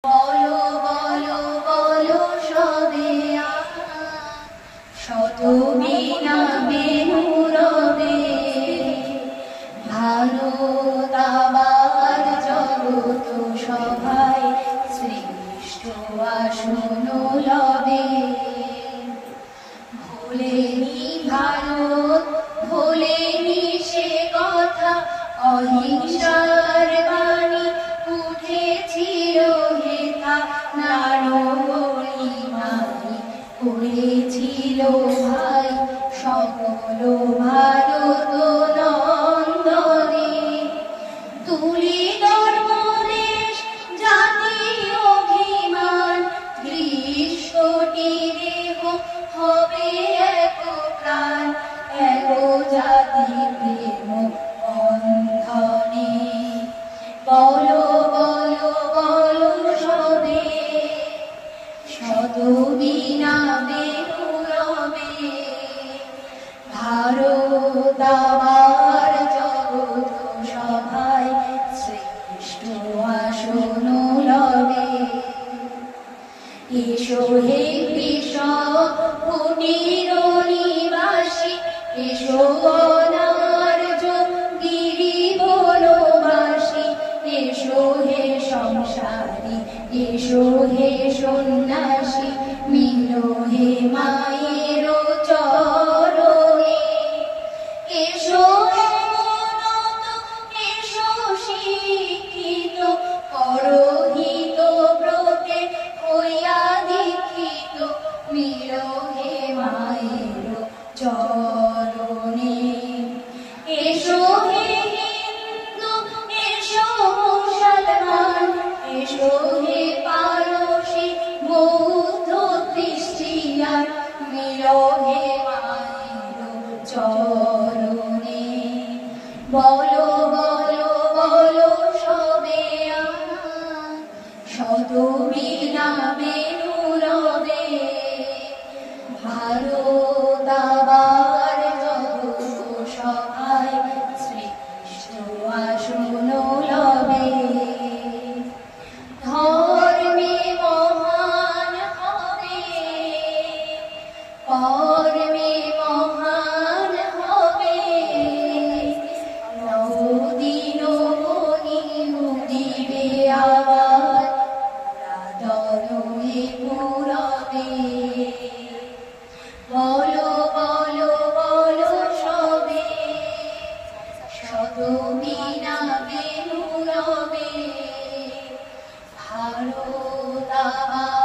বলো বলো বলো সবে শত বিনা বেনুরবে ভারত আবার জগত সভায় শ্রেষ্ঠ আসন লবে। ভোলেনি ভারত ভোলেনি সে কথা, অহিংসার বাণী উঠেছিল হেথা, নারবণী করেছিল ভাই সকল ভারত নন্দনে। তুলি ধর্মদেশ জাতীয় অভিমান, ৩০ কোটি দেহ হবে এক প্রাণ, এক জাতি প্রেম বন্ধনে। বলো বলো বলো সবে শত বিনা বেনুরবে ভারত আবার জগত সভায় শ্রেষ্ঠ আসন লবে। এসো হে কৃষক কুটির নিবাসী, এসো অনার্য গিরি বনবাসী, এসো হে সংসারী, এসো হে সন্ন্যাসী, মিলো হে মায়ের চরণে। এসো অবনত, এসো শিক্ষিত, পরহিত ব্রতে হইয়া দীক্ষিত, মিলো হে মায়ের চরণে। এসো হে হিন্দু, এসো মুসলমান, এসো হে পারসী বৌদ্ধ খ্রিস্টিয়ান, মিলো হে মায়ের চরণে। বলো বলো বলো সবে শত বিনা বেনুরবে ভারত আবার জগত সভায় শ্রেষ্ঠ আসন লবে। ধর্মে মহান হবে, কর্মে মহান হবে, নবদিন মণি উদিবে আবার পুরাতনে পুরবে। বলো বলো বলো সবে শত বিনা বেনুরবে ভারত আবার